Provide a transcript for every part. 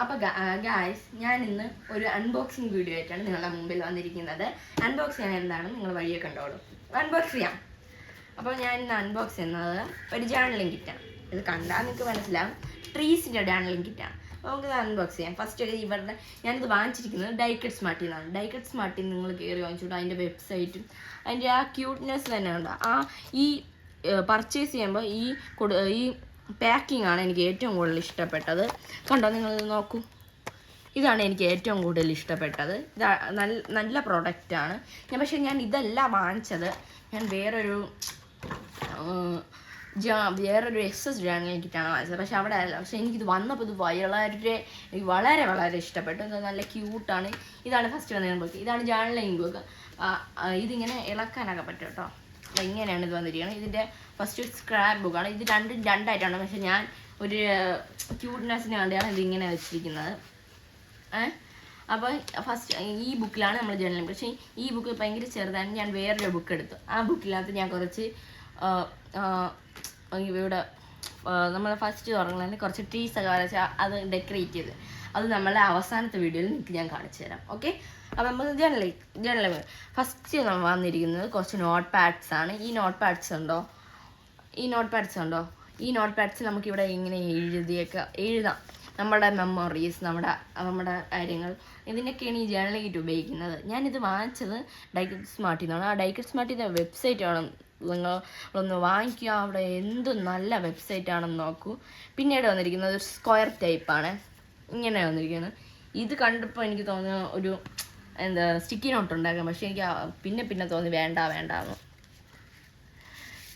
അപ്പോൾ ഗായ്സ് ഞാൻ ഇന്ന് ഒരു അൺബോക്സിങ് വീഡിയോ ആയിട്ടാണ് നിങ്ങളുടെ മുമ്പിൽ വന്നിരിക്കുന്നത്. അൺബോക്സ് ചെയ്യാൻ എന്താണ് നിങ്ങൾ വഴിയെ കണ്ടോളൂ. അൺബോക്സ് ചെയ്യാം. അപ്പോൾ ഞാൻ ഇന്ന് അൺബോക്സ് ചെയ്യുന്നത് ഒരു ജേർണലിംഗ് കിറ്റാണ്. ഇത് കണ്ടാൽ നിങ്ങൾക്ക് മനസ്സിലാവും, ട്രീസിൻ്റെ ജേർണലിംഗ് കിറ്റാണ്. അപ്പോൾ നമുക്കിത് അൺബോക്സ് ചെയ്യാം. ഫസ്റ്റ് ഇവരുടെ ഞാനിത് വാങ്ങിച്ചിരിക്കുന്നത് ഡൈക്കറ്റ് സ്മാർട്ടിൽ നിന്നാണ്. ഡൈക്കറ്റ് സ്മാർട്ടിൽ നിങ്ങൾ കയറി വാങ്ങിച്ചിട്ട് അതിൻ്റെ വെബ്സൈറ്റും അതിൻ്റെ ആ ക്യൂട്ട്നെസ് തന്നെ ഉണ്ട്. ഈ പർച്ചേസ് ചെയ്യുമ്പോൾ ഈ പാക്കിംഗ് ആണ് എനിക്ക് ഏറ്റവും കൂടുതൽ ഇഷ്ടപ്പെട്ടത്. കണ്ടോ, നിങ്ങൾ നോക്കൂ, ഇതാണ് എനിക്ക് ഏറ്റവും കൂടുതൽ ഇഷ്ടപ്പെട്ടത്. ഇത് നല്ല പ്രോഡക്റ്റാണ്. പക്ഷേ ഞാൻ ഇതല്ല വാങ്ങിച്ചത്. ഞാൻ വേറൊരു എക്സസ് ജേർണലിംഗ് കിറ്റാണ് വാങ്ങിച്ചത്. പക്ഷെ അവിടെ അല്ല. പക്ഷേ എനിക്കിത് വന്നപ്പോൾ ഇത് വളരെ വളരെ ഇഷ്ടപ്പെട്ടു. ഇത് നല്ല ക്യൂട്ടാണ്. ഇതാണ് ഫസ്റ്റ് വന്ന ബുക്ക്. ഇതാണ് ജേർണലിംഗ് ബുക്ക്. ഇതിങ്ങനെ ഇളക്കാനൊക്കെ പറ്റും കേട്ടോ. ഇങ്ങനെയാണ് ഇത് വന്നിരിക്കുന്നത്. ഇതിൻ്റെ ഫസ്റ്റ് സ്ക്രാപ്പ് ബുക്കാണ്. ഇത് രണ്ടായിട്ടാണ്. പക്ഷെ ഞാൻ ഒരു ക്യൂട്ട്നെസ്സിന് വേണ്ടിയാണ് ഇതിങ്ങനെ വെച്ചിരിക്കുന്നത്. അപ്പോൾ ഫസ്റ്റ് ഈ ബുക്കിലാണ് നമ്മൾ ജേർണലിംഗ്. പക്ഷേ ഈ ബുക്ക് ഭയങ്കര ചെറുതാണ്. ഞാൻ വേറൊരു ബുക്ക് എടുത്തു. ആ ബുക്കിനകത്ത് ഞാൻ കുറച്ച് ഇവിടെ നമ്മൾ ഫസ്റ്റ് തുറങ്ങുന്നതിന് കുറച്ച് ട്രീസൊക്കെ വരച്ച് അത് ഡെക്കറേറ്റ് ചെയ്ത് അത് നമ്മളെ അവസാനത്തെ വീഡിയോയിൽ നിങ്ങൾക്ക് ഞാൻ കാണിച്ചു തരാം. ഓക്കെ, അപ്പോൾ നമ്മൾ ജേർണലിംഗ് ഫസ്റ്റ് നമ്മൾ വന്നിരിക്കുന്നത് കുറച്ച് നോട്ട് പാഡ്സ് ആണ്. ഈ നോട്ട് പാഡ്സ് ഉണ്ടോ? ഈ നോട്ട് പാഡ്സ് നമുക്കിവിടെ ഇങ്ങനെ എഴുതാം നമ്മുടെ മെമ്മറീസ്, നമ്മുടെ കാര്യങ്ങൾ. ഇതിനൊക്കെയാണ് ഈ ജേർണലിംഗ് കിറ്റ് ഉപയോഗിക്കുന്നത്. ഞാനിത് വാങ്ങിച്ചത് ഡൈക്കറ്റ് സ്മാർട്ടിൽ നിന്നാണ്. ആ ഡൈക്കറ്റ് സ്മാർട്ടിൻ്റെ വെബ്സൈറ്റാണ് നിങ്ങളൊന്ന് വാങ്ങിക്കുക. അവിടെ എന്ത് നല്ല വെബ്സൈറ്റാണെന്ന് നോക്കൂ. പിന്നീട് വന്നിരിക്കുന്നത് ഒരു സ്ക്വയർ ടൈപ്പാണ്. ഇങ്ങനെ വന്നിരിക്കുന്നത്. ഇത് കണ്ടപ്പോൾ എനിക്ക് തോന്നുന്ന ഒരു സ്റ്റിക്കി നോട്ട് ഉണ്ടാക്കാം. പക്ഷേ എനിക്ക് പിന്നെ തോന്നി വേണ്ടാന്ന്.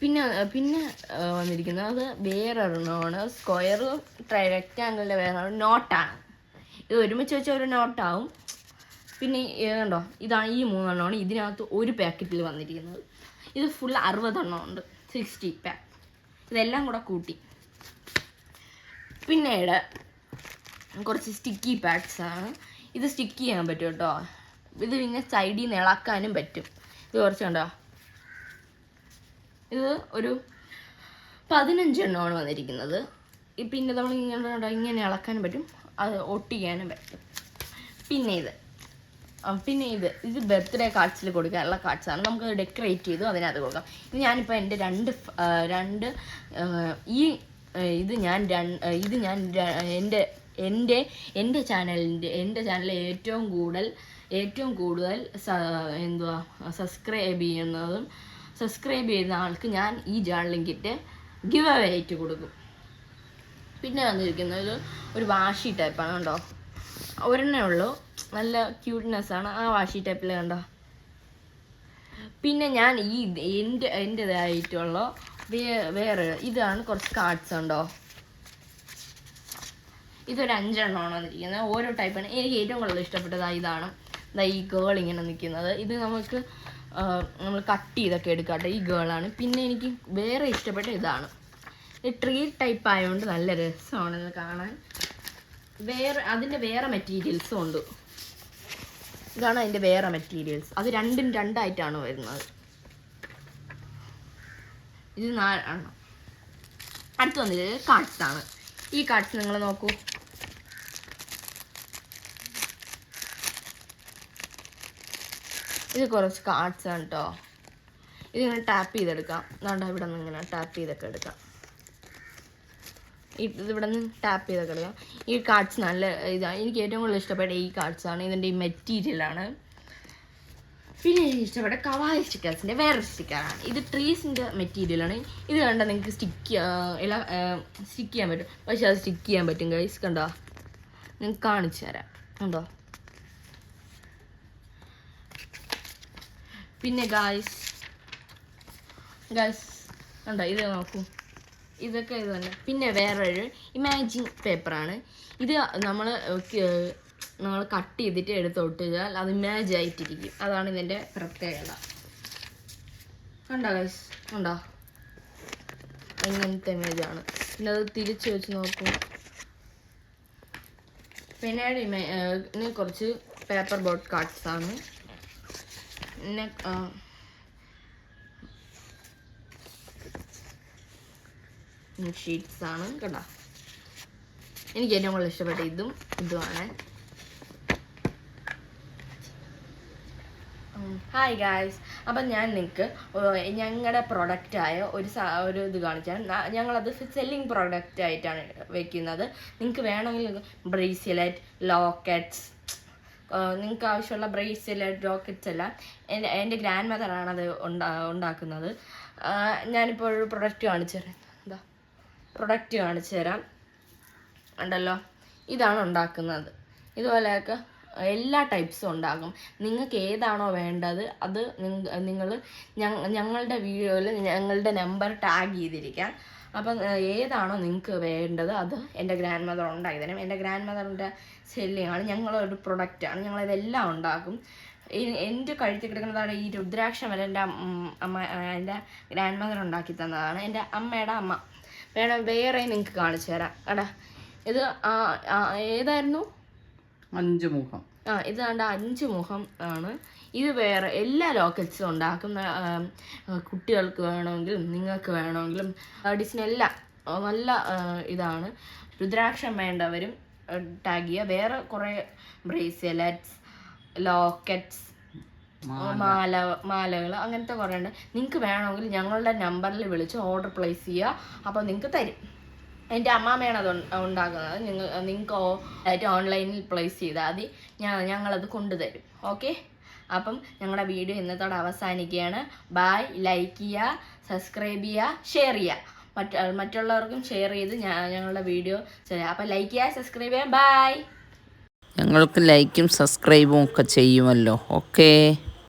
പിന്നെ വന്നിരിക്കുന്നത് വേറൊരെണ്ണമാണ്. സ്ക്വയർ റെക്റ്റാങ്കിളിൻ്റെ വേറെ നോട്ടാണ്. ഇത് ഒരുമിച്ച് വെച്ച ഒരു നോട്ടാവും. പിന്നെ കണ്ടോ, ഇതാണ് ഈ 3 എണ്ണമാണ് ഇതിനകത്ത് ഒരു പാക്കറ്റിൽ വന്നിരിക്കുന്നത്. ഇത് ഫുൾ 60 എണ്ണം ഉണ്ട്, 60 പാക്ക്. ഇതെല്ലാം കൂടെ കൂട്ടി. പിന്നീട് കുറച്ച് സ്റ്റിക്കി പാഡ്സ് ആണ്. ഇത് സ്റ്റിക്ക് ചെയ്യാൻ പറ്റും കേട്ടോ. ഇത് പിന്നെ സൈഡിൽ നിന്ന് ഇളക്കാനും പറ്റും. ഇത് കുറച്ച് കണ്ടോ, ഇത് ഒരു 15 എണ്ണമാണ് വന്നിരിക്കുന്നത്. പിന്നെ നമ്മൾ ഇങ്ങനെ ഇളക്കാനും പറ്റും, അത് ഒട്ടിക്കാനും പറ്റും. പിന്നെ ഇത് ബർത്ത്ഡേ കാർഡ്സിൽ കൊടുക്കാനുള്ള കാർഡ്സാണ്. നമുക്ക് ഡെക്കറേറ്റ് ചെയ്തു അതിനകത്ത് കൊടുക്കാം. ഇത് ഞാനിപ്പോൾ എൻ്റെ എൻ്റെ ചാനലിൽ ഏറ്റവും കൂടുതൽ സബ്സ്ക്രൈബ് ചെയ്യുന്ന ആൾക്ക് ഞാൻ ഈ ജേർണലിംഗ് കിറ്റ് ഗിവ് അവേ ആയിട്ട് കൊടുക്കും. പിന്നെ വന്നിരിക്കുന്നത് ഒരു വാഷി ടൈപ്പാണ്. കണ്ടോ, ഒരെണ്ണേ ഉള്ളൂ. നല്ല ക്യൂട്ട്നെസ്സാണ് ആ വാഷി ടൈപ്പിൽ. കണ്ടോ. പിന്നെ ഞാൻ എൻ്റെതായിട്ടുള്ള വേറെ ഇതാണ് കുറച്ച് കാർഡ്സ്. ഉണ്ടോ, ഇതൊരു 5 എണ്ണമാണ് വന്നിരിക്കുന്നത്. ഓരോ ടൈപ്പാണ്. എനിക്ക് ഏറ്റവും കൂടുതൽ ഇഷ്ടപ്പെട്ടത് ഇതാണ്. ഈ ഗേൾ ഇങ്ങനെ നിൽക്കുന്നത്. ഇത് നമ്മൾ കട്ട് ചെയ്തൊക്കെ എടുക്കാട്ടെ. ഈ ഗേളാണ്. പിന്നെ എനിക്ക് വേറെ ഇഷ്ടപ്പെട്ട ഇതാണ്. ഇത് ട്രീ ടൈപ്പ് ആയതുകൊണ്ട് നല്ല രസമാണെന്ന് കാണാൻ. അതിൻ്റെ വേറെ മെറ്റീരിയൽസും ഉണ്ട്. ഇതാണ് അതിൻ്റെ വേറെ മെറ്റീരിയൽസ്. അത് രണ്ടായിട്ടാണ് വരുന്നത്. ഇത് 4 എണ്ണം. അടുത്ത് വന്നത് കാർഡ്സാണ്. ഈ കാർഡ്സ് നിങ്ങൾ നോക്കൂ. ഇത് കുറച്ച് കാർഡ്സ് ആണ് കേട്ടോ. ഇതിങ്ങനെ ടാപ്പ് ചെയ്തെടുക്കാം. അതുകൊണ്ട് ഇവിടെ നിന്ന് ഇങ്ങനെ ടാപ്പ് ചെയ്തൊക്കെ എടുക്കാം. ഇതിവിടെ നിന്ന് ടാപ്പ് ചെയ്തൊക്കെ എടുക്കാം. ഈ കാർഡ്സ് നല്ല ഇതാണ്. എനിക്ക് ഏറ്റവും കൂടുതൽ ഇഷ്ടപ്പെട്ട ഈ കാർഡ്സാണ്. ഇതിൻ്റെ ഈ മെറ്റീരിയലാണ്. പിന്നെ എനിക്ക് ഇഷ്ടപ്പെട്ട കവായി സ്റ്റിക്കേഴ്സിൻ്റെ വേറൊരു സ്റ്റിക്കറാണ്. ഇത് ട്രീസിൻ്റെ മെറ്റീരിയലാണ്. ഇത് കണ്ടാൽ നിങ്ങൾക്ക് സ്റ്റിക്ക് ചെയ്യാൻ പറ്റും. പക്ഷെ അത് സ്റ്റിക്ക് ചെയ്യാൻ പറ്റും ഗൈസ്. കണ്ടോ, നിങ്ങൾക്ക് കാണിച്ചു തരാം. കണ്ടോ. പിന്നെ ഗായ്സ് കണ്ടോ, ഇത് നോക്കൂ. ഇതൊക്കെ ഇത് തന്നെ. പിന്നെ വേറൊരു ഇമാജിങ് പേപ്പറാണ്. ഇത് നമ്മൾ കട്ട് ചെയ്തിട്ട് എടുത്തൊട്ടിച്ചാൽ അത് ഇമാജ് ആയിട്ടിരിക്കും. അതാണ് ഇതിൻ്റെ പ്രത്യേകത. കണ്ടോ ഗൈസ്, കണ്ടോ, ഇങ്ങനത്തെ ഇമേജാണ്. പിന്നെ അത് തിരിച്ച് വെച്ച് നോക്കൂ. പിന്നീട് കുറച്ച് പേപ്പർ ബോട്ട് കാർഡ്സാണ്. പിന്നെ ഷീറ്റ്സാണ്. കണ്ടോ, എനിക്ക് ഏറ്റവും കൂടുതൽ ഇഷ്ടപ്പെട്ട ഇതുമാണ്. ഹായ് ഗായ്സ്, അപ്പം ഞാൻ നിങ്ങൾക്ക് ഞങ്ങളുടെ പ്രൊഡക്റ്റായ ഒരു ഇത് കാണിച്ചാൽ ഞങ്ങളത് സെല്ലിങ് പ്രൊഡക്റ്റ് ആയിട്ടാണ് വെക്കുന്നത്. നിങ്ങൾക്ക് വേണമെങ്കിൽ ബ്രേസ്ലെറ്റ്, ലോക്കറ്റ്സ്, നിങ്ങൾക്ക് ആവശ്യമുള്ള ബ്രേസ്ലെറ്റ്, ലോക്കറ്റ്സ് എല്ലാം എൻ്റെ ഗ്രാൻഡ് മദറാണത് ഉണ്ടാക്കുന്നത്. ഞാനിപ്പോൾ ഒരു പ്രൊഡക്റ്റ് കാണിച്ചു തരാം. ഉണ്ടല്ലോ, ഇതാണ് ഉണ്ടാക്കുന്നത്. ഇതുപോലെയൊക്കെ എല്ലാ ടൈപ്സും ഉണ്ടാകും. നിങ്ങൾക്ക് ഏതാണോ വേണ്ടത് അത് നിങ്ങൾ ഞങ്ങളുടെ വീഡിയോയിൽ ഞങ്ങളുടെ നമ്പർ ടാഗ് ചെയ്തിരിക്കാം. അപ്പം ഏതാണോ നിങ്ങൾക്ക് വേണ്ടത് അത് എൻ്റെ ഗ്രാൻഡ് മദർ ഉണ്ടാക്കി തരും. എൻ്റെ ഗ്രാൻഡ് മദറിൻ്റെ സെല്ലിങ്ങാണ്, ഞങ്ങളൊരു പ്രൊഡക്റ്റാണ്, ഞങ്ങളിതെല്ലാം ഉണ്ടാക്കും. എൻ്റെ കഴുത്തിൽ കിടക്കുന്നതാണ് ഈ രുദ്രാക്ഷം വരെ എൻ്റെ ഗ്രാൻഡ് മദർ ഉണ്ടാക്കി തന്നതാണ്, എൻ്റെ അമ്മയുടെ അമ്മ. വേറെ നിങ്ങൾക്ക് കാണിച്ചു തരാം. എടാ, ഇത് ഏതായിരുന്നു? 5 മുഖം. ഇത് കണ്ട 5 മുഖം ആണ്. ഇത് വേറെ എല്ലാ ലോക്കറ്റ്സും ഉണ്ടാക്കും. കുട്ടികൾക്ക് വേണമെങ്കിലും നിങ്ങൾക്ക് വേണമെങ്കിലും ലേഡീസിനെല്ലാം നല്ല ഇതാണ്. രുദ്രാക്ഷം വേണ്ടവരും ടാഗ് ചെയ്യുക. വേറെ കുറേ ബ്രേസ്ലെറ്റ്സ്, ലോക്കറ്റ്സ്, മാലകൾ അങ്ങനത്തെ കുറേ ഉണ്ട്. നിങ്ങൾക്ക് വേണമെങ്കിൽ ഞങ്ങളുടെ നമ്പറിൽ വിളിച്ച് ഓർഡർ പ്ലേസ് ചെയ്യുക. അപ്പോൾ നിങ്ങൾക്ക് തരും. എൻ്റെ അമ്മാമ്മയാണ് അത് ഉണ്ടാക്കുന്നത്. നിങ്ങൾക്ക് ആയിട്ട് ഓൺലൈനിൽ പ്ലേസ് ചെയ്താൽ മതി, ഞങ്ങളത് കൊണ്ടുതരും. ഓക്കെ, അപ്പം ഞങ്ങളുടെ വീഡിയോ ഇന്നത്തോടെ അവസാനിക്കുകയാണ്. ബൈ. ലൈക്ക് ചെയ്യുക, സബ്സ്ക്രൈബ് ചെയ്യുക, ഷെയർ ചെയ്യുക. മറ്റുള്ളവർക്കും ഷെയർ ചെയ്ത് ഞങ്ങളുടെ വീഡിയോ ചെയ്യാം. അപ്പം ലൈക്ക് ചെയ്യുക, സബ്സ്ക്രൈബ് ചെയ്യുക. ബൈ. ഞങ്ങൾക്ക് ലൈക്കും സബ്സ്ക്രൈബും ഒക്കെ ചെയ്യുമല്ലോ. ഓക്കേ.